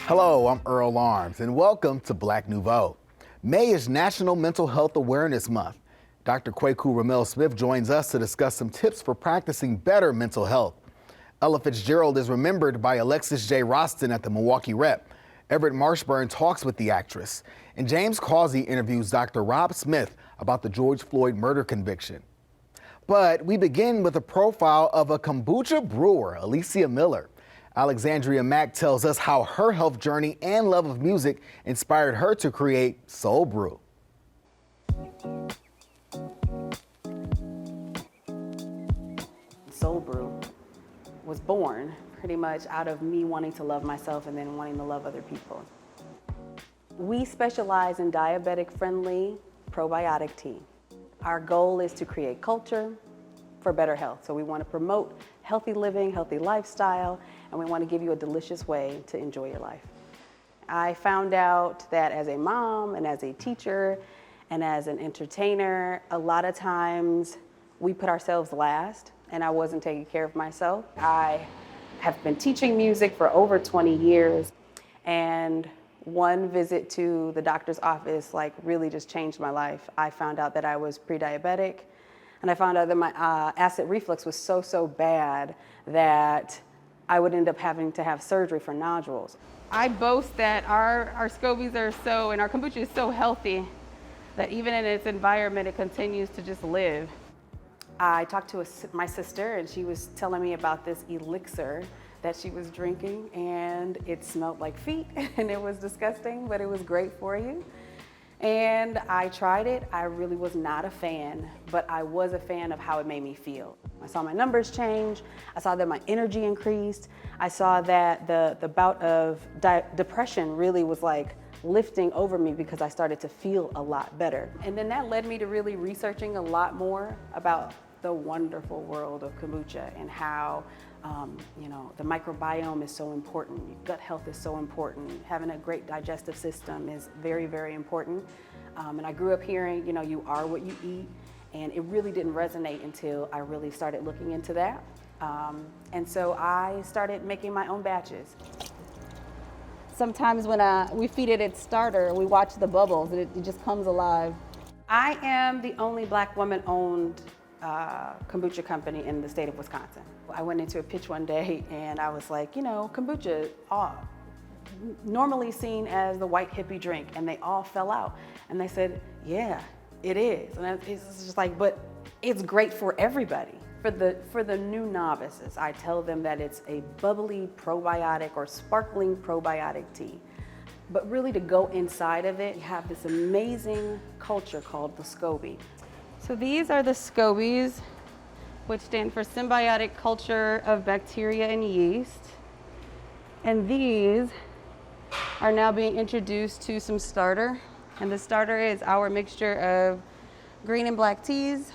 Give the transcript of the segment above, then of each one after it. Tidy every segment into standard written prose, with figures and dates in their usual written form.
Hello, I'm Earl Arms, and welcome to Black Nouveau. May is National Mental Health Awareness Month. Dr. Kweku Ramel Blaquesmith joins us to discuss some tips for practicing better mental health. Ella Fitzgerald is remembered by Alexis J Rosen at the Milwaukee Rep. Everett Marshburn talks with the actress. And James Causey interviews Dr. Rob Smith about the George Floyd murder conviction. But we begin with a profile of a kombucha brewer, Alesia Miller. Alexandria Mack tells us how her health journey and love of music inspired her to create Soul Brew. Soul Brew was born pretty much out of me wanting to love myself and then wanting to love other people. We specialize in diabetic-friendly probiotic tea. Our goal is to create culture for better health. So we want to promote healthy living, healthy lifestyle, and we want to give you a delicious way to enjoy your life. I found out that as a mom and as a teacher and as an entertainer, a lot of times we put ourselves last, and I wasn't taking care of myself. I have been teaching music for over 20 years, and one visit to the doctor's office really just changed my life. I found out that I was pre-diabetic, and I found out that my acid reflux was so bad that I would end up having to have surgery for nodules. I boast that our scobies are and our kombucha is so healthy that even in its environment, it continues to just live. I talked to my sister, and she was telling me about this elixir that she was drinking, and it smelled like feet, and it was disgusting, but it was great for you. And I tried it. I really was not a fan, but I was a fan of how it made me feel. I saw my numbers change. I saw that my energy increased. I saw that the bout of depression really was lifting over me because I started to feel a lot better. And then that led me to really researching a lot more about the wonderful world of kombucha and how the microbiome is so important. Gut health is so important. Having a great digestive system is very, very important. And I grew up hearing, you are what you eat. And it really didn't resonate until I really started looking into that. And so I started making my own batches. Sometimes when we feed it its starter, we watch the bubbles, and it just comes alive. I am the only Black woman-owned kombucha company in the state of Wisconsin. I went into a pitch one day and I was like, kombucha, normally seen as the white hippie drink, and they all fell out. And they said, yeah, it is. And it's just but it's great for everybody. For the new novices, I tell them that it's a bubbly probiotic or sparkling probiotic tea. But really to go inside of it, you have this amazing culture called the SCOBY. So these are the SCOBYs, which stand for Symbiotic Culture of Bacteria and Yeast. And these are now being introduced to some starter. And the starter is our mixture of green and black teas,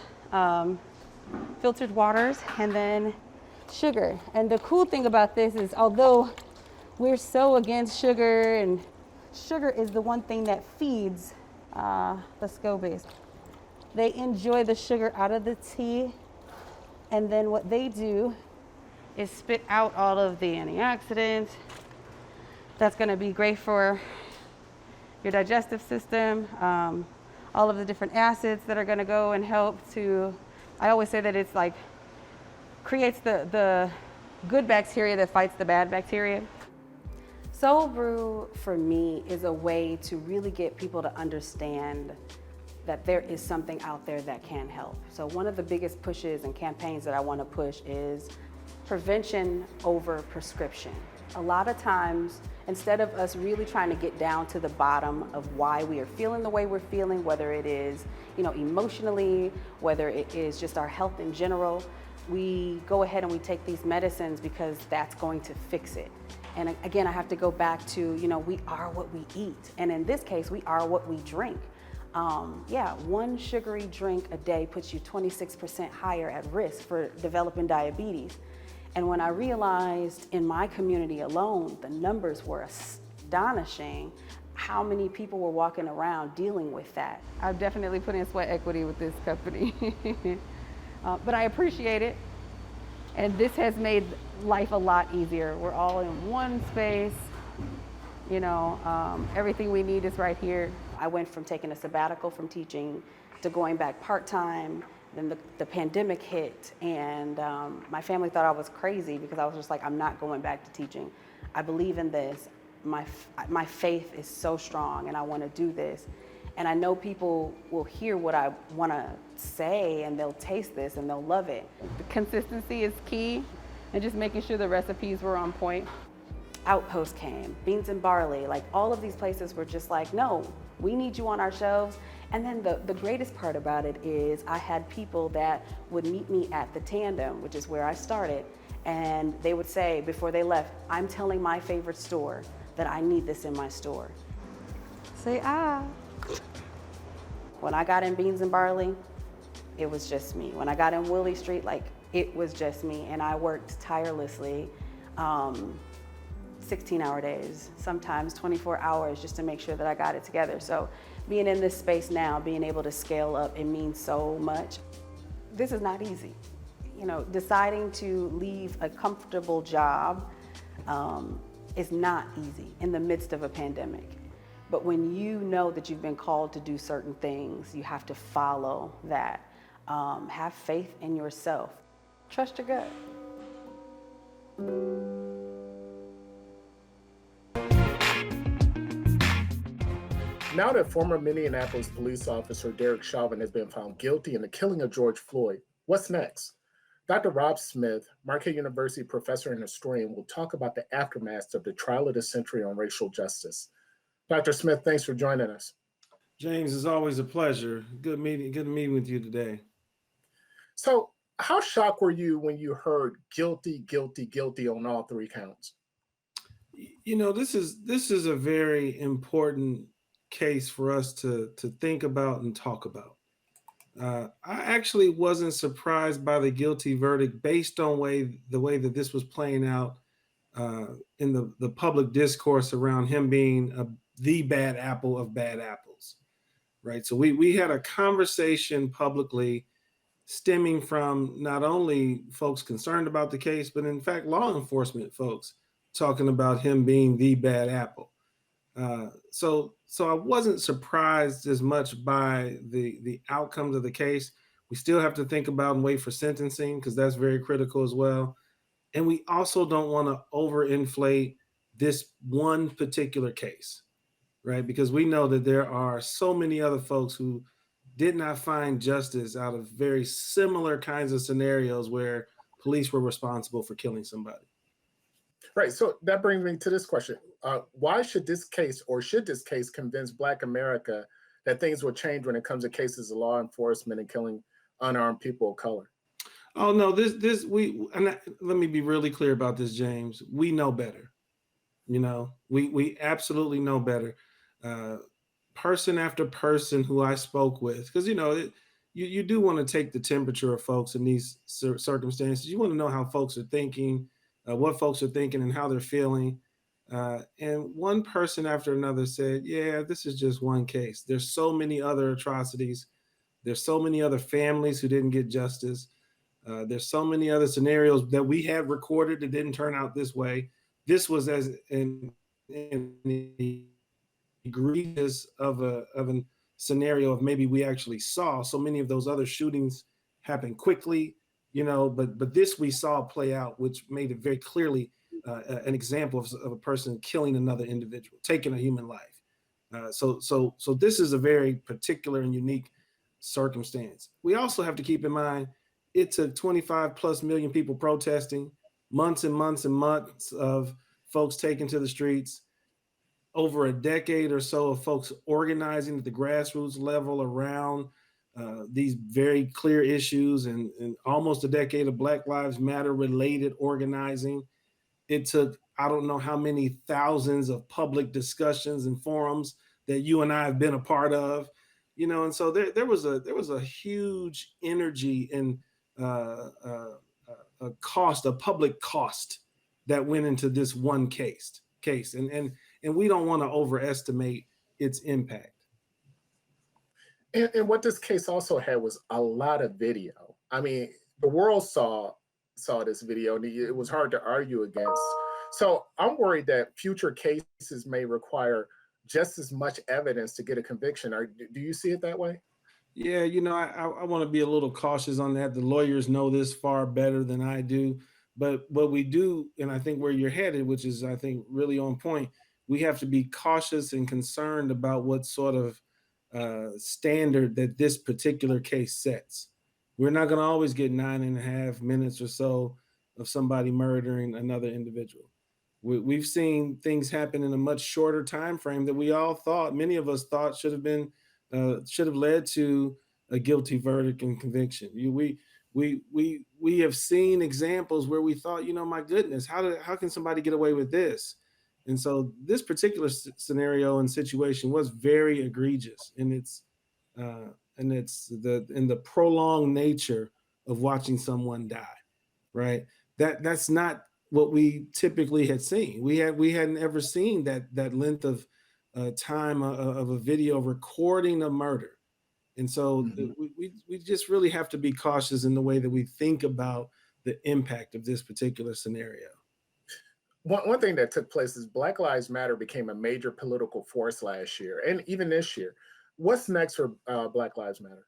filtered waters, and then sugar. And the cool thing about this is, although we're so against sugar, and sugar is the one thing that feeds the SCOBYs. They enjoy the sugar out of the tea, and then what they do is spit out all of the antioxidants. That's going to be great for your digestive system, all of the different acids that are going to go and help to, I always say that it's creates the good bacteria that fights the bad bacteria. Soul Brew, for me, is a way to really get people to understand that there is something out there that can help. So one of the biggest pushes and campaigns that I want to push is prevention over prescription. A lot of times, instead of us really trying to get down to the bottom of why we are feeling the way we're feeling, whether it is, emotionally, whether it is just our health in general, We go ahead and we take these medicines because that's going to fix it. And again, I have to go back to, we are what we eat. And in this case, we are what we drink. One sugary drink a day puts you 26% higher at risk for developing diabetes. And when I realized in my community alone, the numbers were astonishing, how many people were walking around dealing with that. I've definitely put in sweat equity with this company, but I appreciate it. And this has made life a lot easier. We're all in one space, everything we need is right here. I went from taking a sabbatical from teaching to going back part-time. Then the pandemic hit, and my family thought I was crazy because I was just like, I'm not going back to teaching. I believe in this. My faith is so strong, and I want to do this. And I know people will hear what I want to say, and they'll taste this, and they'll love it. The consistency is key, and just making sure the recipes were on point. Outpost came, Beans and Barley, like all of these places were just like, no, we need you on our shelves. And then the greatest part about it is I had people that would meet me at the Tandem, which is where I started, and they would say before they left, I'm telling my favorite store that I need this in my store. Say ah. When I got in Beans and Barley, it was just me. When I got in Willie Street, it was just me, and I worked tirelessly. 16-hour days, sometimes 24 hours just to make sure that I got it together. So being in this space now, being able to scale up, it means so much. This is not easy. Deciding to leave a comfortable job is not easy in the midst of a pandemic. But when you know that you've been called to do certain things, you have to follow that. Have faith in yourself. Trust your gut. Now that former Minneapolis police officer Derek Chauvin has been found guilty in the killing of George Floyd, what's next? Dr. Rob Smith, Marquette University professor and historian, will talk about the aftermath of the trial of the century on racial justice. Dr. Smith, thanks for joining us. James, it's always a pleasure. Good meeting with you today. So, how shocked were you when you heard guilty, guilty, guilty on all three counts? This is a very important case for us to think about and talk about. I actually wasn't surprised by the guilty verdict based on the way that this was playing out in the public discourse around him being the bad apple of bad apples, right? So we had a conversation publicly stemming from not only folks concerned about the case, but in fact, law enforcement folks talking about him being the bad apple. So I wasn't surprised as much by the outcomes of the case. We still have to think about and wait for sentencing because that's very critical as well. And we also don't want to overinflate this one particular case, right? Because we know that there are so many other folks who did not find justice out of very similar kinds of scenarios where police were responsible for killing somebody. Right. So that brings me to this question. Why should this case convince Black America that things will change when it comes to cases of law enforcement and killing unarmed people of color? Oh, no, let me be really clear about this, James. We know better. We absolutely know better. Person after person who I spoke with, because, you do want to take the temperature of folks in these circumstances. You want to know how folks are thinking, what folks are thinking and how they're feeling. And one person after another said, yeah, this is just one case. There's so many other atrocities. There's so many other families who didn't get justice. There's so many other scenarios that we had recorded that didn't turn out this way. This was as an egregious of a scenario of maybe we actually saw. So many of those other shootings happen quickly, but this we saw play out, which made it very clearly an example of a person killing another individual, taking a human life. So this is a very particular and unique circumstance. We also have to keep in mind it took 25 plus million people protesting, months and months and months of folks taking to the streets, over a decade or so of folks organizing at the grassroots level around these very clear issues and almost a decade of Black Lives Matter related organizing. It took, I don't know how many thousands of public discussions and forums that you and I have been a part of, and so there was a huge energy and a public cost that went into this one case, and we don't want to overestimate its impact. And what this case also had was a lot of video. I mean, the world saw this video, and it was hard to argue against. So I'm worried that future cases may require just as much evidence to get a conviction. Do you see it that way? Yeah, I want to be a little cautious on that. The lawyers know this far better than I do. But what we do, and I think where you're headed, which is, I think, really on point, we have to be cautious and concerned about what sort of standard that this particular case sets. We're not going to always get 9.5 minutes or so of somebody murdering another individual. We've seen things happen in a much shorter time frame that many of us thought should have led to a guilty verdict and conviction. We have seen examples where we thought, my goodness, how can somebody get away with this? And so this particular scenario and situation was very egregious in the prolonged nature of watching someone die, right? That's not what we typically had seen. We hadn't ever seen that length of time of a video recording a murder. And so we just really have to be cautious in the way that we think about the impact of this particular scenario. One thing that took place is Black Lives Matter became a major political force last year, and even this year. What's next for Black Lives Matter?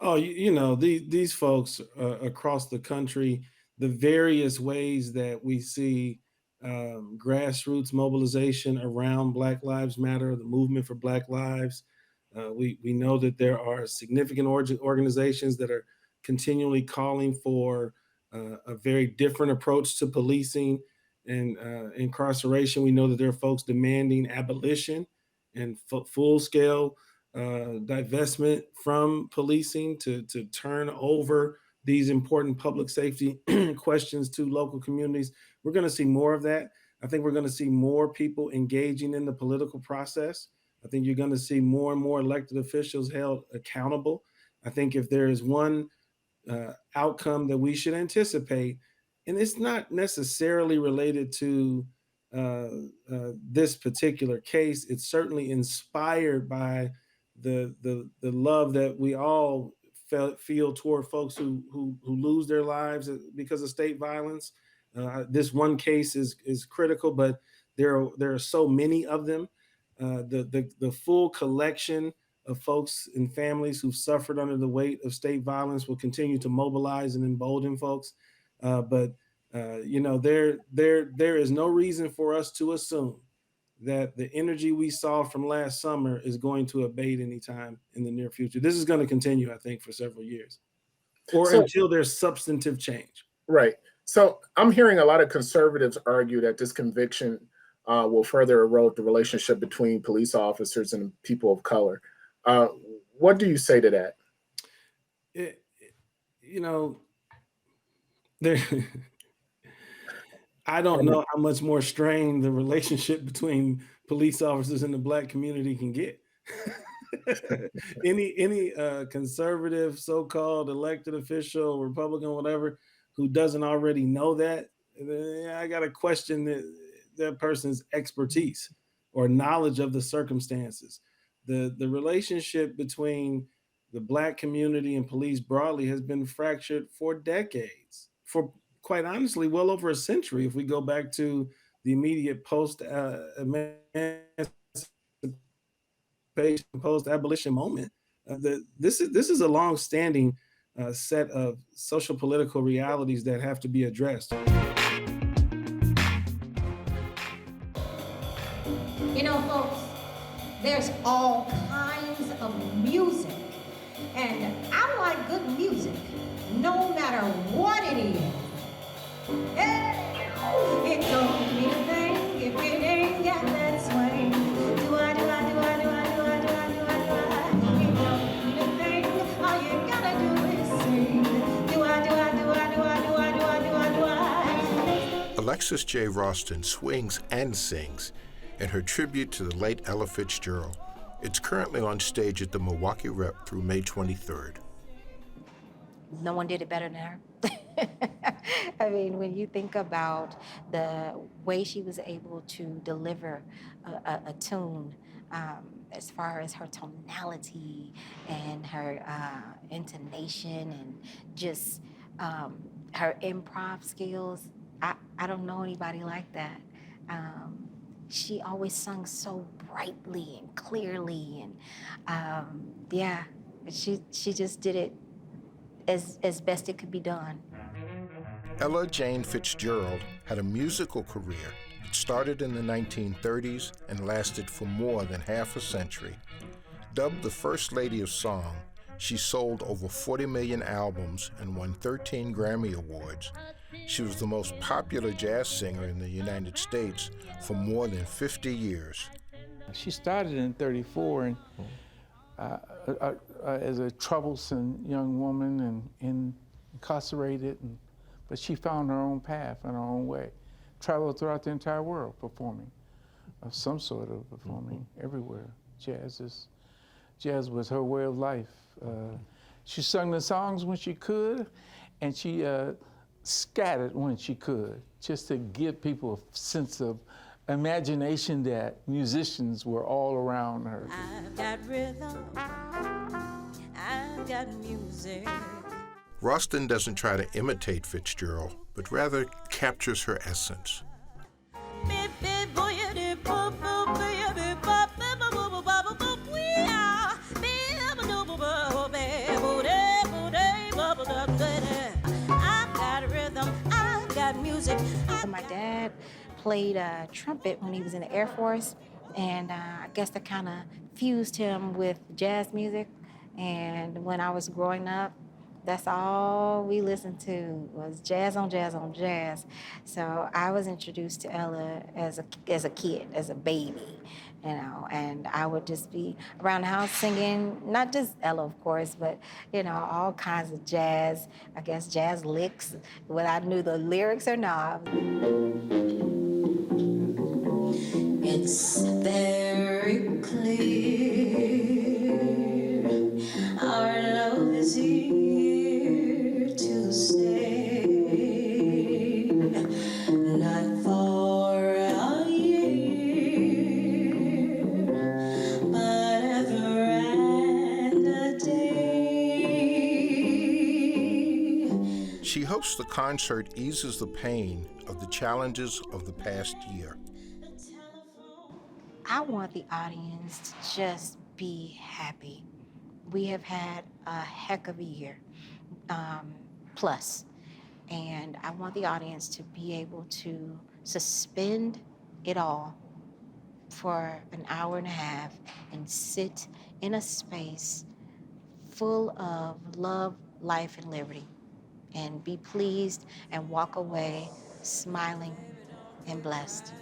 Oh, these folks across the country, the various ways that we see grassroots mobilization around Black Lives Matter, the movement for Black Lives. We know that there are significant organizations that are continually calling for a very different approach to policing and incarceration. We know that there are folks demanding abolition and full-scale divestment from policing to turn over these important public safety questions to local communities. We're going to see more of that. I think we're going to see more people engaging in the political process. I think you're going to see more and more elected officials held accountable. I think if there is one outcome that we should anticipate, and it's not necessarily related to this particular case, it's certainly inspired by the love that we all feel toward folks who lose their lives because of state violence. This one case is critical, but there are so many of them. The full collection of folks and families who've suffered under the weight of state violence will continue to mobilize and embolden folks. But there is no reason for us to assume that the energy we saw from last summer is going to abate anytime in the near future. This is going to continue, I think, for several years, until there's substantive change. Right. So I'm hearing a lot of conservatives argue that this conviction will further erode the relationship between police officers and people of color. What do you say to that? I don't know how much more strained the relationship between police officers and the Black community can get. Any conservative, so-called elected official, Republican, whatever, who doesn't already know that, I got to question that person's expertise or knowledge of the circumstances. The relationship between the Black community and police broadly has been fractured for decades, for quite honestly, well over a century. If we go back to the immediate post-abolition moment, this is a long-standing set of social political realities that have to be addressed. Folks, there's all kinds of music, and I like good music, no matter what it is. Hey, it don't mean a thing if it ain't got that swing. Do I, do I, do I, do I, do I, do I, do I, do I? It don't mean a thing, oh Alexis J Rosen swings and sings in her tribute to the late Ella Fitzgerald. It's currently on stage at the Milwaukee Rep through May 23rd. No one did it better than her. I mean, when you think about the way she was able to deliver a tune, as far as her tonality and her intonation and just her improv skills, I don't know anybody like that. She always sung so brightly and clearly, and yeah, she just did it as best it could be done. Ella Jane Fitzgerald had a musical career that started in the 1930s and lasted for more than half a century. Dubbed the First Lady of Song, she sold over 40 million albums and won 13 Grammy Awards. She was the most popular jazz singer in the United States for more than 50 years. She started in '34 and as a troublesome young woman and incarcerated, but she found her own path and her own way. Traveled throughout the entire world performing, of some sort of performing everywhere. Jazz was her way of life. She sung the songs when she could, and she scattered when she could, just to give people a sense of imagination that musicians were all around her. I've got rhythm, I've got music. Roston doesn't try to imitate Fitzgerald, but rather captures her essence. I've got rhythm, I've got music. My dad played trumpet when he was in the Air Force, and I guess that kind of fused him with jazz music. And when I was growing up, that's all we listened to was jazz on jazz on jazz. So I was introduced to Ella as a kid, as a baby, you know, and I would just be around the house singing, not just Ella, of course, but, you know, all kinds of jazz, I guess jazz licks, whether I knew the lyrics or not. It's very clear, our love is here to stay, not for a year, but ever and a day. She hopes the concert eases the pain of the challenges of the past year. I want the audience to just be happy. We have had a heck of a year, plus, and I want the audience to be able to suspend it all for an hour and a half and sit in a space full of love, life, and liberty, and be pleased and walk away smiling and blessed.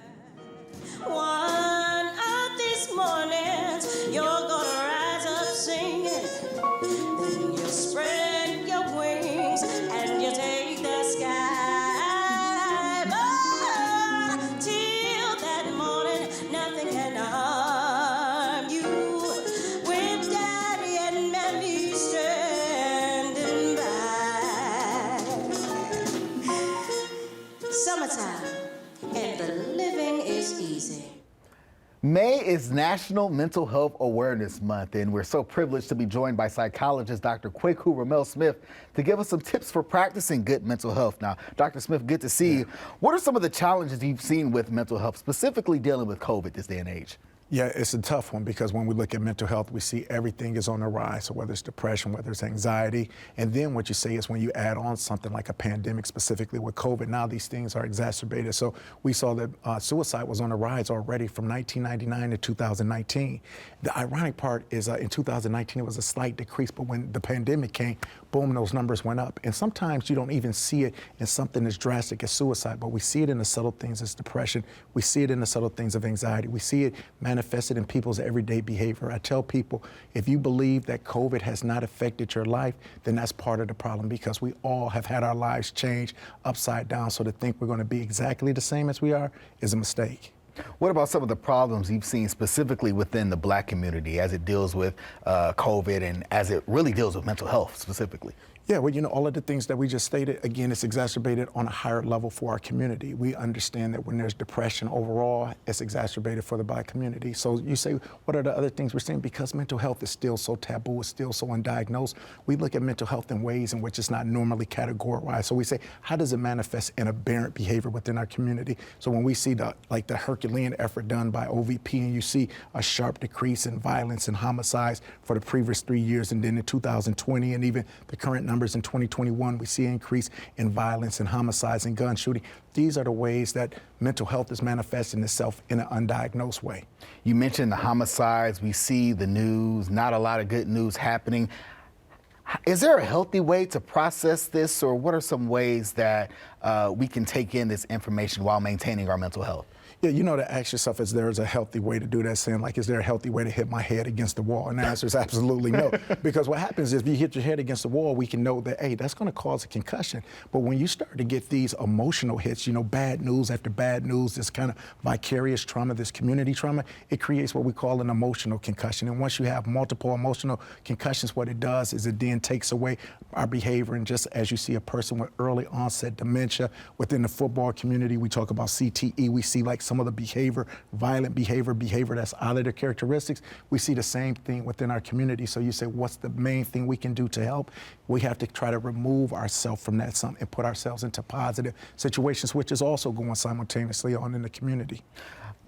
One of these mornings, you're gonna rise up singing. Then you spread your wings and you take the sky. But till that morning, nothing can harm you. With Daddy and Mammy standing by. Summertime, and the living is easy. May is National Mental Health Awareness Month, and we're so privileged to be joined by psychologist Dr. Kweku Ramel Smith to give us some tips for practicing good mental health. Now, Dr. Smith, good to see you. What are some of the challenges you've seen with mental health, specifically dealing with COVID this day and age? Yeah, it's a tough one because when we look at mental health, we see everything is on the rise. So whether it's depression, whether it's anxiety, and then what you see is when you add on something like a pandemic, specifically with COVID, now these things are exacerbated. So we saw that suicide was on the rise already from 1999 to 2019. The ironic part is in 2019, it was a slight decrease, but when the pandemic came, boom, those numbers went up. And sometimes you don't even see it in something as drastic as suicide, but we see it in the subtle things as depression. We see it in the subtle things of anxiety. We see it manifest manifested in people's everyday behavior. I tell people, if you believe that COVID has not affected your life, then that's part of the problem, because we all have had our lives changed upside down. So to think we're going to be exactly the same as we are is a mistake. What about some of the problems you've seen specifically within the Black community as it deals with COVID and as it really deals with mental health specifically? Yeah, well, you know, all of the things that we just stated, again, it's exacerbated on a higher level for our community. We understand that when there's depression overall, it's exacerbated for the Black community. So you say, what are the other things we're seeing? Because mental health is still so taboo, it's still so undiagnosed, we look at mental health in ways in which it's not normally categorized. So we say, how does it manifest in aberrant behavior within our community? So when we see the Herculean effort done by OVEE, and you see a sharp decrease in violence and homicides for the previous 3 years, and then in 2020, and even the current numbers in 2021, we see an increase in violence and homicides and gun shooting. These are the ways that mental health is manifesting itself in an undiagnosed way. You mentioned the homicides. We see the news, not a lot of good news happening. Is there a healthy way to process this, or what are some ways that we can take in this information while maintaining our mental health? Yeah, you know, to ask yourself, is there a healthy way to do that? Saying, like, is there a healthy way to hit my head against the wall? And the answer is absolutely no. Because what happens is if you hit your head against the wall, we can know that, hey, that's going to cause a concussion. But when you start to get these emotional hits, you know, bad news after bad news, this kind of vicarious trauma, this community trauma, it creates what we call an emotional concussion. And once you have multiple emotional concussions, what it does is it then takes away our behavior. And just as you see a person with early onset dementia within the football community, we talk about CTE, we see like some of the behavior, violent behavior that's out of their characteristics. We see the same thing within our community. So you say, what's the main thing we can do to help? We have to try to remove ourselves from that and put ourselves into positive situations, which is also going simultaneously on in the community.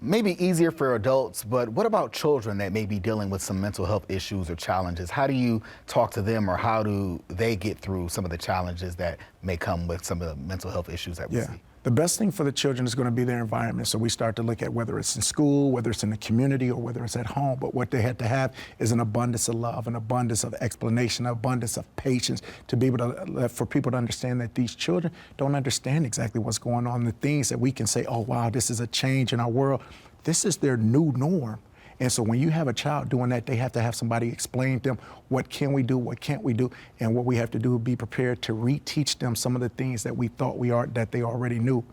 Maybe easier for adults, but what about children that may be dealing with some mental health issues or challenges? How do you talk to them, or how do they get through some of the challenges that may come with some of the mental health issues that we see? The best thing for the children is going to be their environment. So we start to look at whether it's in school, whether it's in the community, or whether it's at home. But what they have to have is an abundance of love, an abundance of explanation, an abundance of patience, to be able to, for people to understand that these children don't understand exactly what's going on. The things that we can say, oh, wow, this is a change in our world. This is their new norm. And so when you have a child doing that, they have to have somebody explain to them, what can we do, what can't we do? And what we have to do is be prepared to reteach them some of the things that we thought that they already knew.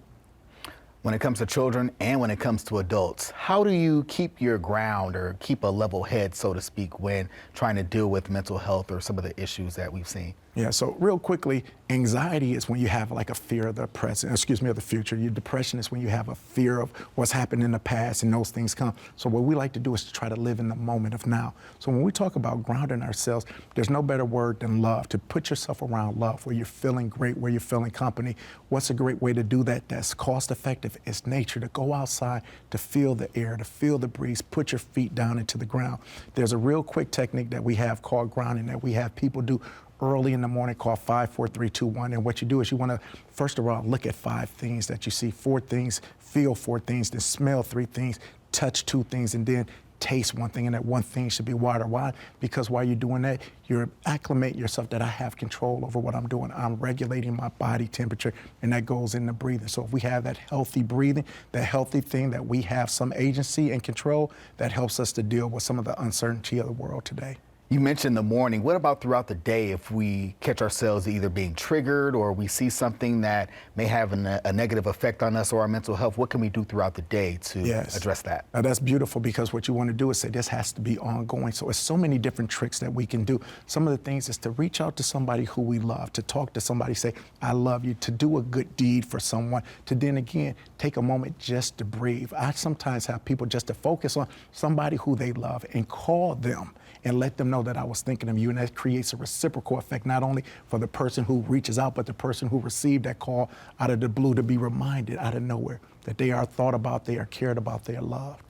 When it comes to children and when it comes to adults, how do you keep your ground or keep a level head, so to speak, when trying to deal with mental health or some of the issues that we've seen? Yeah, so real quickly, anxiety is when you have like a fear of the of the future. Your depression is when you have a fear of what's happened in the past and those things come. So what we like to do is to try to live in the moment of now. So when we talk about grounding ourselves, there's no better word than love. To put yourself around love, where you're feeling great, where you're feeling company. What's a great way to do that that's cost effective? It's nature. To go outside, to feel the air, to feel the breeze, put your feet down into the ground. There's a real quick technique that we have called grounding that we have people do early in the morning, called 5, 4, 3, 2, 1. And what you do is you want to, first of all, look at 5 things that you see, 4 things, feel 4 things, then smell 3 things, touch 2 things, and then taste 1 thing, and that 1 thing should be water. Why? Because while you're doing that, you're acclimating yourself that I have control over what I'm doing. I'm regulating my body temperature, and that goes into breathing. So if we have that healthy breathing, that healthy thing that we have some agency and control, that helps us to deal with some of the uncertainty of the world today. You mentioned the morning. What about throughout the day if we catch ourselves either being triggered or we see something that may have a negative effect on us or our mental health? What can we do throughout the day to address that? Now that's beautiful, because what you want to do is say this has to be ongoing. So it's so many different tricks that we can do. Some of the things is to reach out to somebody who we love, to talk to somebody, say, I love you, to do a good deed for someone, to then again, take a moment just to breathe. I sometimes have people just to focus on somebody who they love and call them and let them know that I was thinking of you. And that creates a reciprocal effect, not only for the person who reaches out, but the person who received that call out of the blue, to be reminded out of nowhere that they are thought about, they are cared about, they are loved.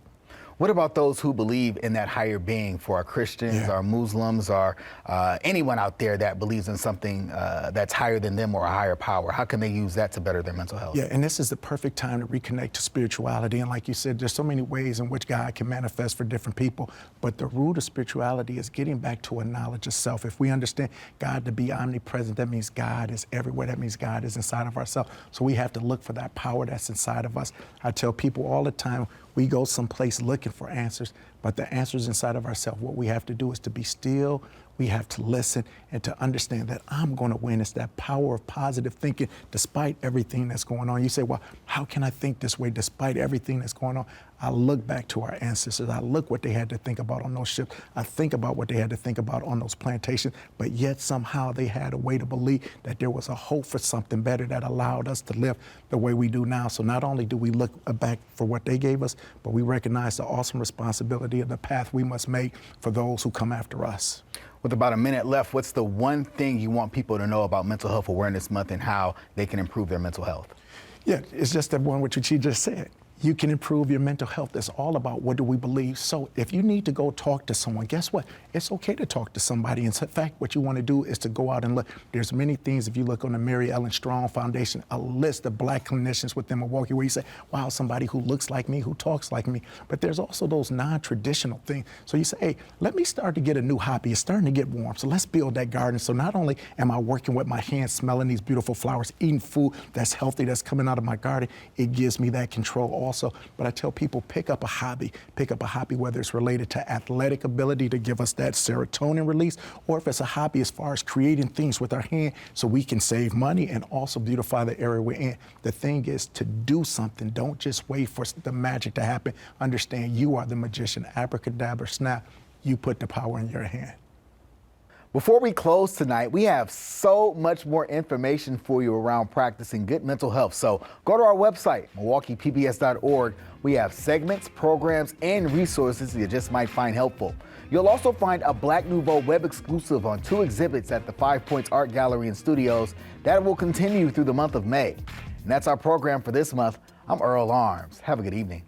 What about those who believe in that higher being, for our Christians, our Muslims, or anyone out there that believes in something that's higher than them or a higher power? How can they use that to better their mental health? Yeah, and this is the perfect time to reconnect to spirituality. And like you said, there's so many ways in which God can manifest for different people. But the root of spirituality is getting back to a knowledge of self. If we understand God to be omnipresent, that means God is everywhere. That means God is inside of ourselves. So we have to look for that power that's inside of us. I tell people all the time, We go someplace looking for answers, but the answers inside of ourselves. What we have to do is to be still. We have to listen and to understand that I'm going to win. It's that power of positive thinking despite everything that's going on. You say, well, how can I think this way despite everything that's going on? I look back to our ancestors. I look what they had to think about on those ships. I think about what they had to think about on those plantations, but yet somehow they had a way to believe that there was a hope for something better that allowed us to live the way we do now. So not only do we look back for what they gave us, but we recognize the awesome responsibility of the path we must make for those who come after us. With about a minute left, what's the one thing you want people to know about Mental Health Awareness Month and how they can improve their mental health? Yeah, it's just that one what you just said. You can improve your mental health. It's all about what do we believe. So if you need to go talk to someone, guess what? It's okay to talk to somebody. In fact, what you want to do is to go out and look. There's many things, if you look on the Mary Ellen Strong Foundation, a list of Black clinicians within Milwaukee where you say, wow, somebody who looks like me, who talks like me. But there's also those non-traditional things. So you say, hey, let me start to get a new hobby. It's starting to get warm. So let's build that garden. So not only am I working with my hands, smelling these beautiful flowers, eating food that's healthy, that's coming out of my garden, it gives me that control also. But I tell people, pick up a hobby, whether it's related to athletic ability to give us that serotonin release, or if it's a hobby as far as creating things with our hand so we can save money and also beautify the area we're in. The thing is to do something. Don't just wait for the magic to happen. Understand you are the magician. Abracadabra, snap, you put the power in your hand. Before we close tonight, we have so much more information for you around practicing good mental health. So go to our website, MilwaukeePBS.org. We have segments, programs, and resources you just might find helpful. You'll also find a Black Nouveau web exclusive on 2 exhibits at the 5 Points Art Gallery and Studios that will continue through the month of May. And that's our program for this month. I'm Earl Arms. Have a good evening.